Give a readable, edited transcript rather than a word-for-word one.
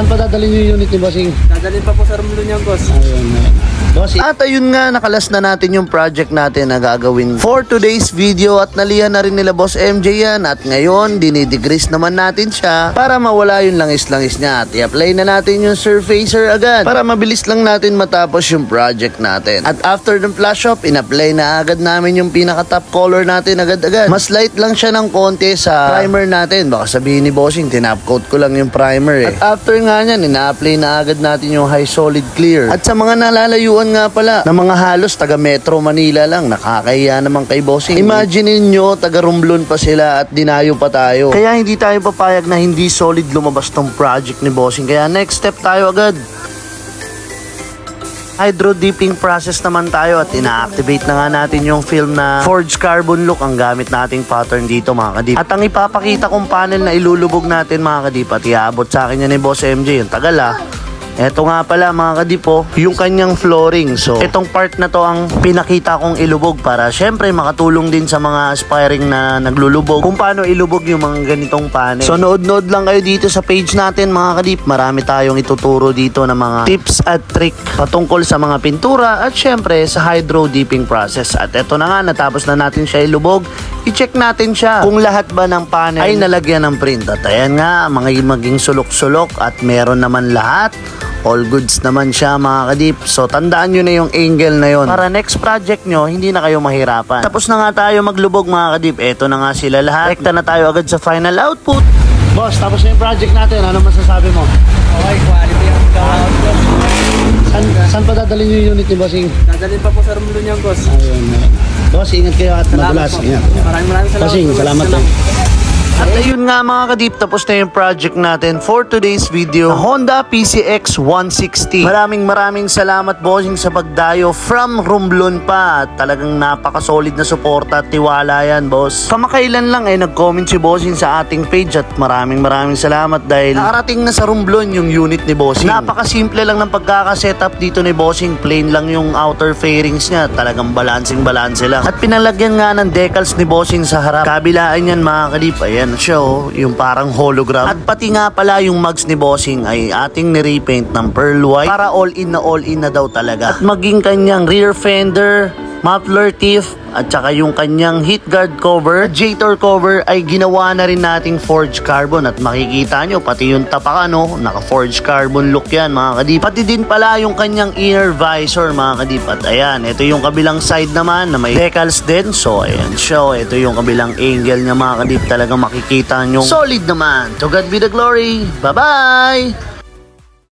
Saan pa dadalhin yung unit ni Bossing? Dadalhin pa po sa Romblon yan, boss. Ayun. Bossing. At ayun nga, nakalas na natin yung project natin na gagawin for today's video at nalihan na rin nila Boss MJ yan. At ngayon, dinidegrease naman natin siya para mawala yung langis-langis niya. At i-apply na natin yung surfacer agad para mabilis lang natin matapos yung project natin. At after ng flash off, in-apply na agad namin yung pinaka-top color natin agad-agad. Mas light lang siya ng konti sa primer natin. Baka sabihin ni Bossing, tinap coat ko lang yung primer eh. At after nga nyan, ina-apply na agad natin yung high solid clear. At sa mga nalalayuan nga pala na mga halos taga Metro Manila lang, nakakahiya naman kay Bossing. Imagine nyo, taga Romblon pa sila at dinayo pa tayo. Kaya hindi tayo papayag na hindi solid lumabas tong project ni Bossing. Kaya next step tayo agad. Hydro dipping process naman tayo at ina-activate na nga natin yung film na forged carbon look ang gamit nating pattern dito mga kadip. At ang ipapakita kong panel na ilulubog natin mga kadip at iaabot sa akin yan ni Boss MJ. Yung tagal Eto nga pala mga kadipo, yung kanyang flooring. So, itong part na to ang pinakita kong ilubog para syempre makatulong din sa mga aspiring na naglulubog kung paano ilubog yung mga ganitong panel. So, nood-nood lang kayo dito sa page natin mga kadip. Marami tayong ituturo dito ng mga tips at trick patungkol sa mga pintura at syempre sa hydro dipping process. At eto na nga, natapos na natin siya ilubog. I-check natin siya kung lahat ba ng panel ay nalagyan ng print. At ayan nga, maging sulok-sulok at meron naman lahat. All goods naman siya mga kadip. So tandaan nyo na yung angle na yon para next project nyo hindi na kayo mahirapan. Tapos na nga tayo maglubog mga kadip. Eto na nga sila lahat. Rekta na tayo agad sa final output. Boss, tapos na yung project natin. Ano masasabi mo? Okay, quality ang gawin, boss. Saan pa dadalhin yung unit ni Bossing? Dadalhin pa po sa Romblon yan, boss. Ayun. Boss, ingat kayo at madulas. Ingat. Maraming salamat. Bossing, salamat po. At ayun nga mga kadip, tapos na yung project natin for today's video, Honda PCX 160. Maraming salamat Bossing sa pagdayo from Romblon pa. At talagang napaka-solid na suporta at tiwala yan boss. Kamakailan lang ay nag-comment si Bossing sa ating page at maraming salamat dahil nakarating na sa Romblon yung unit ni Bossing. Napaka-simple lang ng pagkaka-setup dito ni Bossing. Plain lang yung outer fairings niya, talagang balancing lang. At pinalagyan nga ng decals ni Bossing sa harap. Kabilaan yan mga kadip, ayan siya yung parang hologram. At pati nga pala yung mugs ni Bossing ay ating nirepaint ng pearl white para all in na daw talaga. At maging kanyang rear fender, muffler teeth, at saka yung kanyang heat guard cover, radiator cover ay ginawa na rin nating forged carbon. At makikita nyo, pati yung tapakan, naka forged carbon look yan mga kadip. Pati din pala yung kanyang inner visor mga kadip. At ayan, ito yung kabilang side naman na may decals din. So ayan siya, ito yung kabilang angle niya mga kadip. Talagang makikita nyo solid naman. To God be the glory. Bye bye!